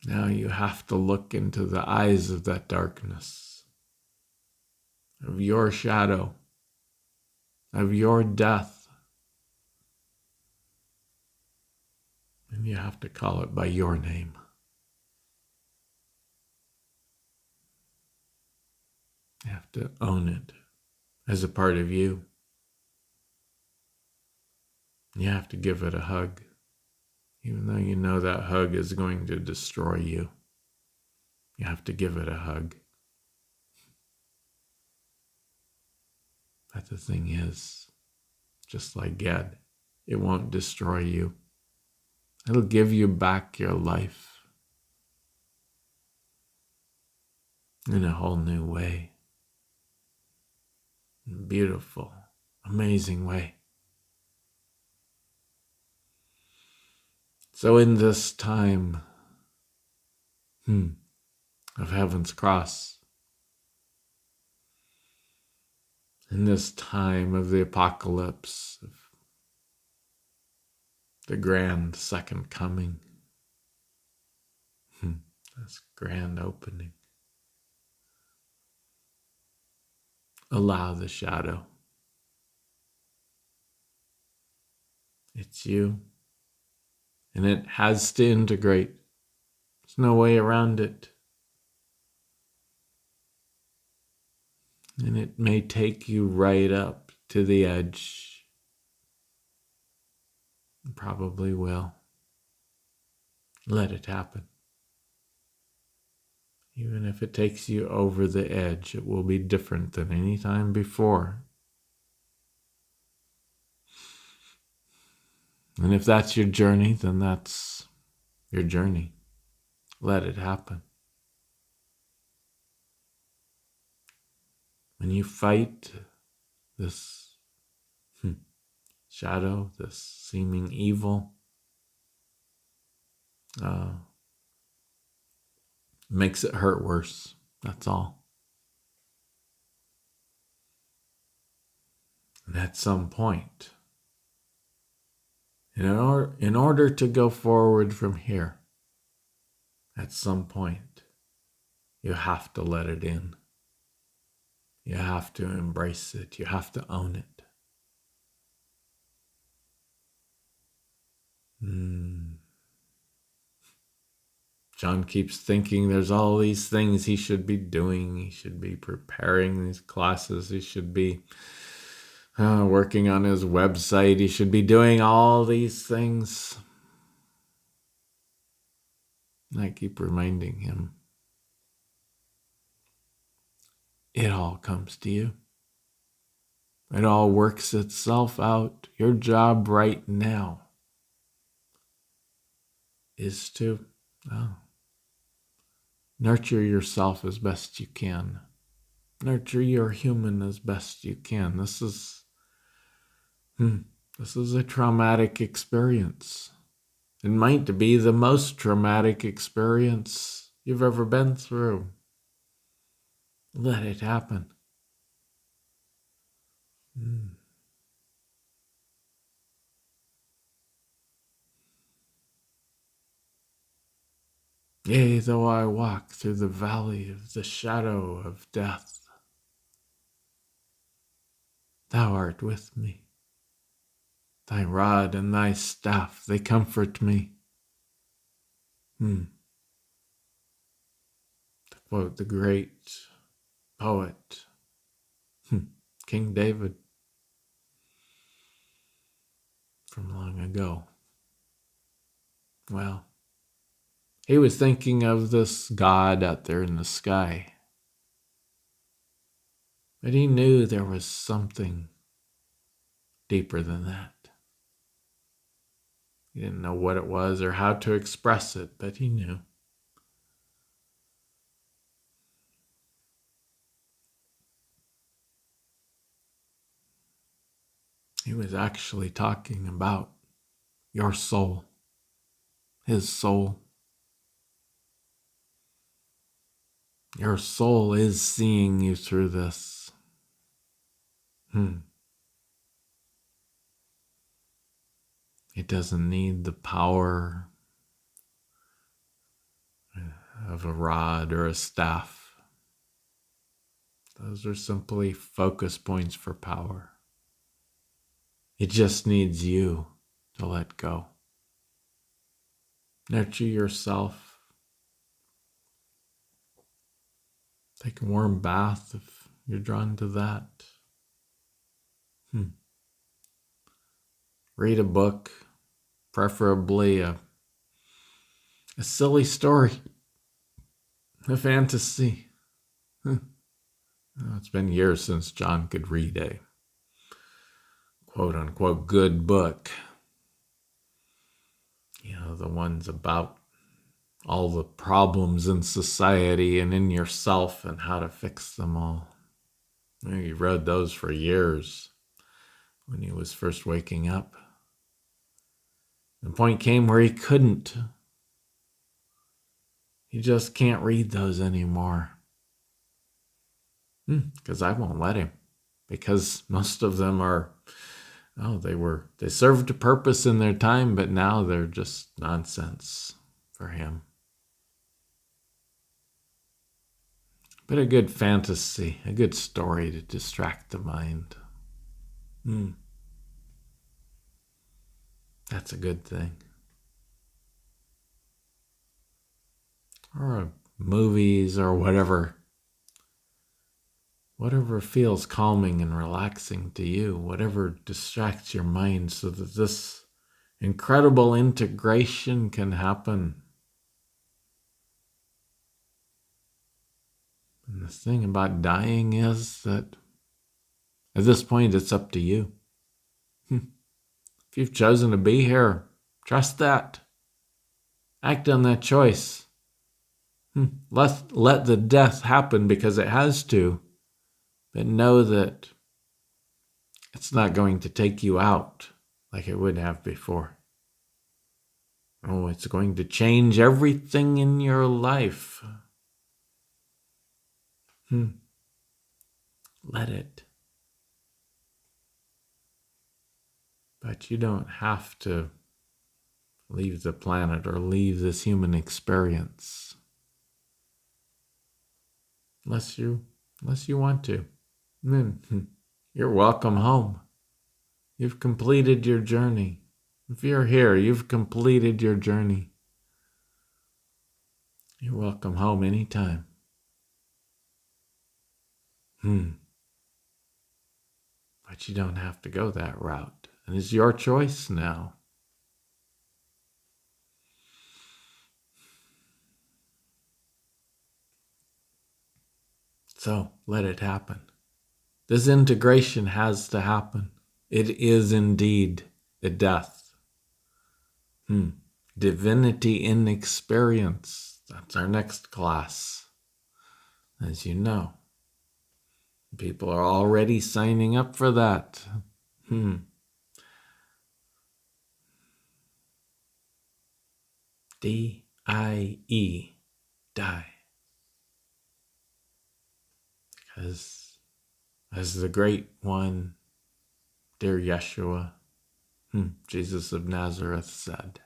Now you have to look into the eyes of that darkness, of your shadow, of your death. And you have to call it by your name. You have to own it as a part of you. You have to give it a hug, even though you know that hug is going to destroy you. You have to give it a hug. But the thing is, just like Ged, it won't destroy you. It'll give you back your life in a whole new way. Beautiful, amazing way. So in this time of Heaven's Cross, in this time of the apocalypse, of the grand second coming, this grand opening, allow the shadow. It's you, and it has to integrate. There's no way around it. And it may take you right up to the edge. It probably will. Let it happen. Even if it takes you over the edge, it will be different than any time before. And if that's your journey, then that's your journey. Let it happen. When you fight this shadow, this seeming evil, makes it hurt worse. That's all. And at some point, in order to go forward from here, at some point, you have to let it in. You have to embrace it. You have to own it. John keeps thinking there's all these things he should be doing. He should be preparing these classes. He should be working on his website. He should be doing all these things. I keep reminding him, it all comes to you. It all works itself out. Your job right now is to nurture yourself as best you can. Nurture your human as best you can. This is a traumatic experience. It might be the most traumatic experience you've ever been through. Let it happen. Yea, though I walk through the valley of the shadow of death, thou art with me. Thy rod and thy staff, they comfort me. To quote the great poet, King David, from long ago. Well, he was thinking of this God out there in the sky. But he knew there was something deeper than that. He didn't know what it was or how to express it, but he knew. He was actually talking about your soul, his soul. Your soul is seeing you through this. It doesn't need the power of a rod or a staff. Those are simply focus points for power. It just needs you to let go. Nurture yourself. Take a warm bath if you're drawn to that. Read a book, preferably a silly story, a fantasy. It's been years since John could read a quote-unquote good book. The ones about all the problems in society and in yourself and how to fix them all. He read those for years when he was first waking up. The point came where he couldn't. He just can't read those anymore. Because I won't let him. Because most of them are, they served a purpose in their time, but now they're just nonsense for him. But a good fantasy, a good story to distract the mind. That's a good thing. Or movies or whatever feels calming and relaxing to you, whatever distracts your mind so that this incredible integration can happen. And the thing about dying is that at this point it's up to you. If you've chosen to be here, trust that. Act on that choice. Let the death happen because it has to, but know that it's not going to take you out like it would have before. Oh, it's going to change everything in your life. Let it. But you don't have to leave the planet or leave this human experience. Unless you want to. Then you're welcome home. You've completed your journey. If you're here, you've completed your journey. You're welcome home anytime. But you don't have to go that route. And it's your choice now. So let it happen. This integration has to happen. It is indeed a death. Divinity in experience. That's our next class. As you know, people are already signing up for that. D-I-E, die. As the great one, dear Yeshua, Jesus of Nazareth said,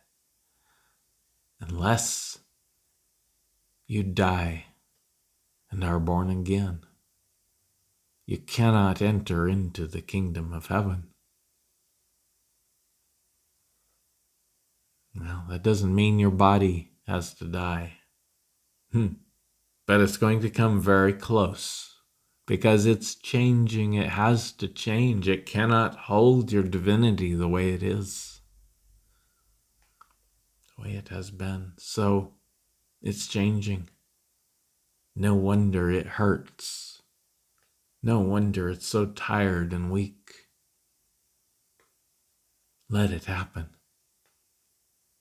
unless you die and are born again, you cannot enter into the kingdom of heaven. Well, that doesn't mean your body has to die. But it's going to come very close. Because it's changing, it has to change. It cannot hold your divinity the way it is. The way it has been. So, it's changing. No wonder it hurts. No wonder it's so tired and weak. Let it happen.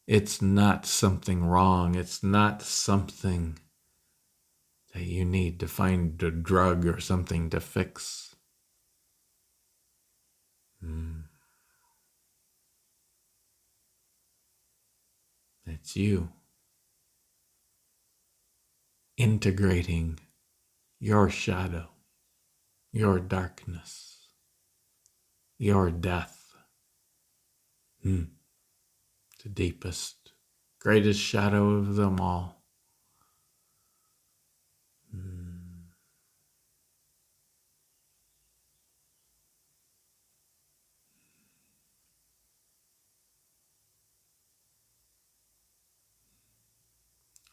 It's not something wrong. It's not something that you need to find a drug or something to fix. It's you integrating your shadow, your darkness, your death. The deepest, greatest shadow of them all.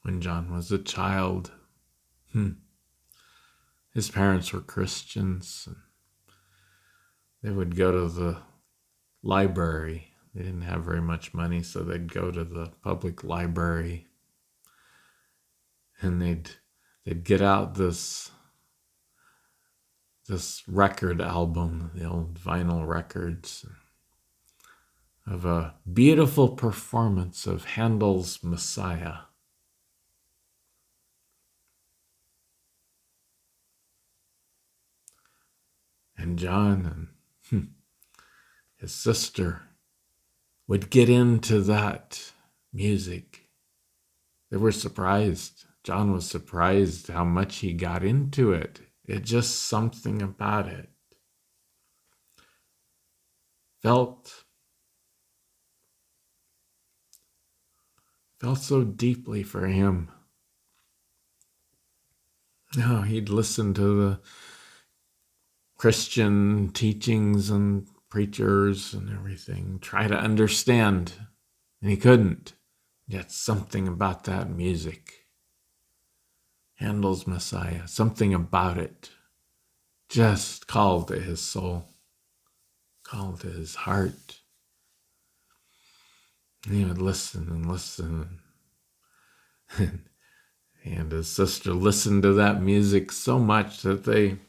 When John was a child, his parents were Christians. And they would go to the library. They didn't have very much money, so they'd go to the public library and they'd get out this record album, the old vinyl records, of a beautiful performance of Handel's Messiah. And John and his sister would get into that music. They were surprised. John was surprised how much he got into it. It just something about it felt so deeply for him. No, he'd listen to the Christian teachings and preachers and everything, try to understand, and he couldn't. Yet something about that music, Handel's Messiah, something about it just called to his soul, called to his heart. And he would listen and listen. And his sister listened to that music so much that they,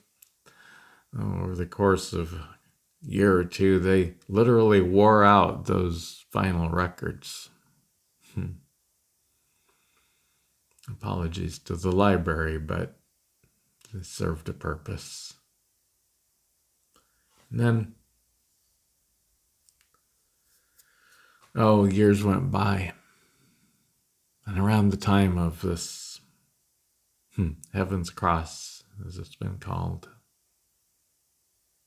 over the course of a year or two, they literally wore out those final records. Apologies to the library, but it served a purpose. And then, years went by. And around the time of this Heaven's Cross, as it's been called,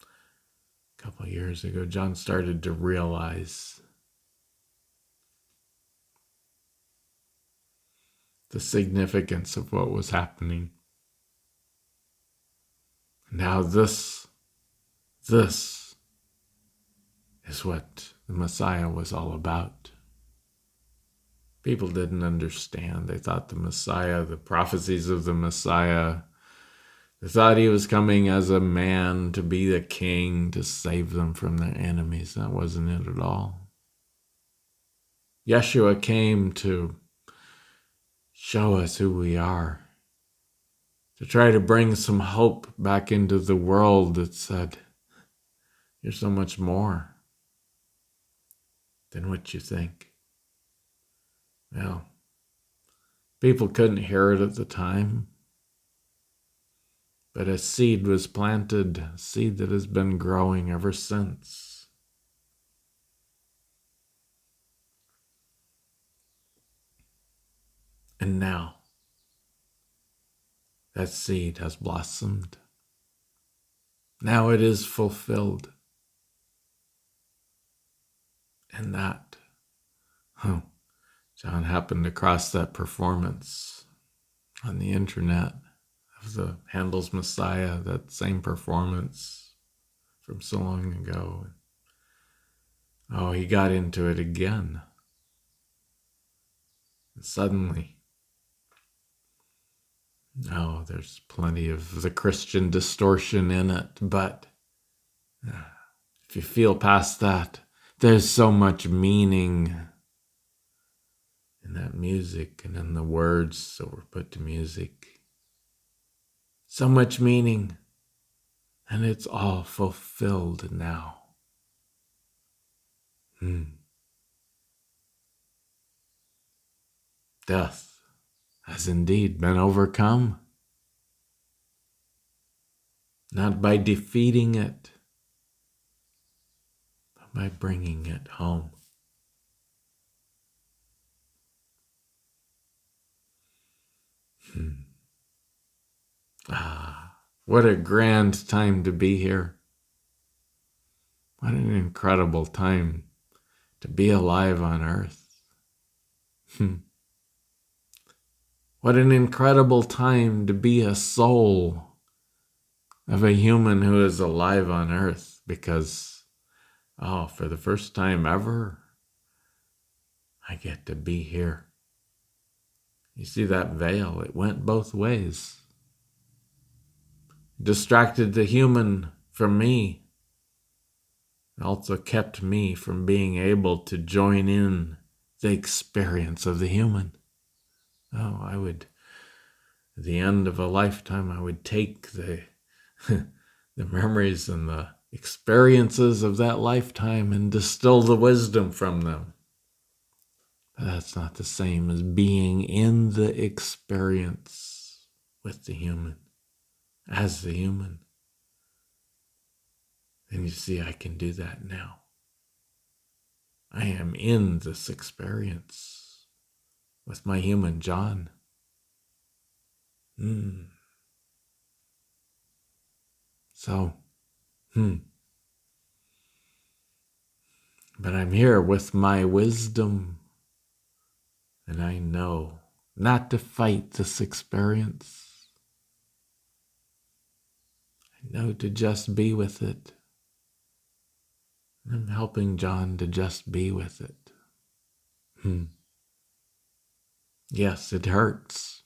a couple of years ago, John started to realize the significance of what was happening. And how this is what the Messiah was all about. People didn't understand. They thought the Messiah, the prophecies of the Messiah, they thought he was coming as a man to be the king, to save them from their enemies. That wasn't it at all. Yeshua came to show us who we are, to try to bring some hope back into the world that said, you're so much more than what you think. Well, people couldn't hear it at the time, but a seed was planted, a seed that has been growing ever since. And now, that seed has blossomed. Now it is fulfilled. And that, John happened across that performance on the internet of the Handel's Messiah, that same performance from so long ago. He got into it again. And suddenly, there's plenty of the Christian distortion in it, but if you feel past that, there's so much meaning in that music and in the words that were put to music. So much meaning, and it's all fulfilled now. Death has indeed been overcome, not by defeating it, but by bringing it home. What a grand time to be here. What an incredible time to be alive on earth. What an incredible time to be a soul of a human who is alive on earth, because, for the first time ever, I get to be here. You see that veil? It went both ways. Distracted the human from me. It also kept me from being able to join in the experience of the human. I would, at the end of a lifetime, I would take the memories and the experiences of that lifetime and distill the wisdom from them. But that's not the same as being in the experience with the human, as the human. And you see, I can do that now. I am in this experience with my human John. So, but I'm here with my wisdom, and I know not to fight this experience. I know to just be with it. I'm helping John to just be with it. Yes, it hurts.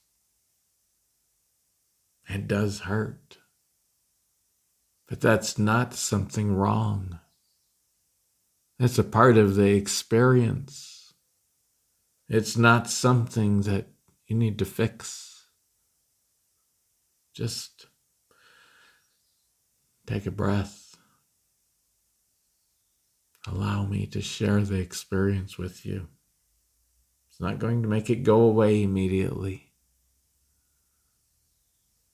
It does hurt. But that's not something wrong. That's a part of the experience. It's not something that you need to fix. Just take a breath. Allow me to share the experience with you. It's not going to make it go away immediately.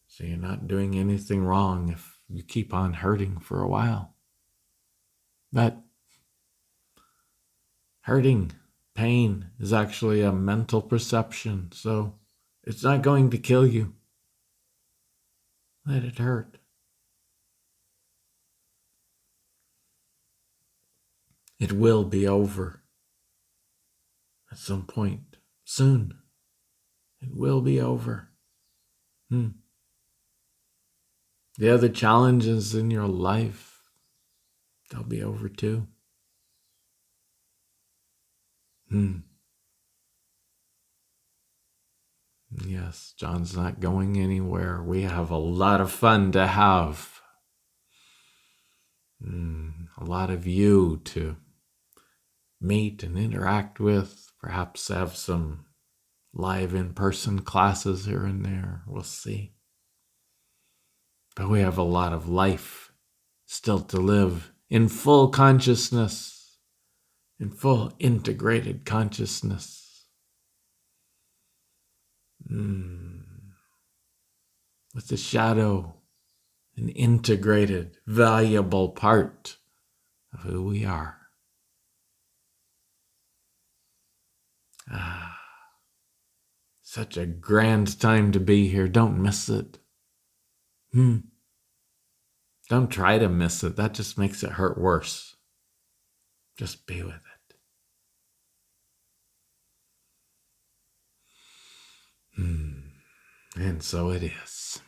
So you're not doing anything wrong if you keep on hurting for a while. But hurting, pain, is actually a mental perception, so it's not going to kill you. Let it hurt. It will be over at some point soon. It will be over. The other challenges in your life, they'll be over too. Yes, John's not going anywhere. We have a lot of fun to have. A lot of you to meet and interact with. Perhaps have some live in-person classes here and there. We'll see. But we have a lot of life still to live in full consciousness, in full integrated consciousness. With the shadow, an integrated, valuable part of who we are. Such a grand time to be here. Don't miss it. Don't try to miss it. That just makes it hurt worse. Just be with it. And so it is.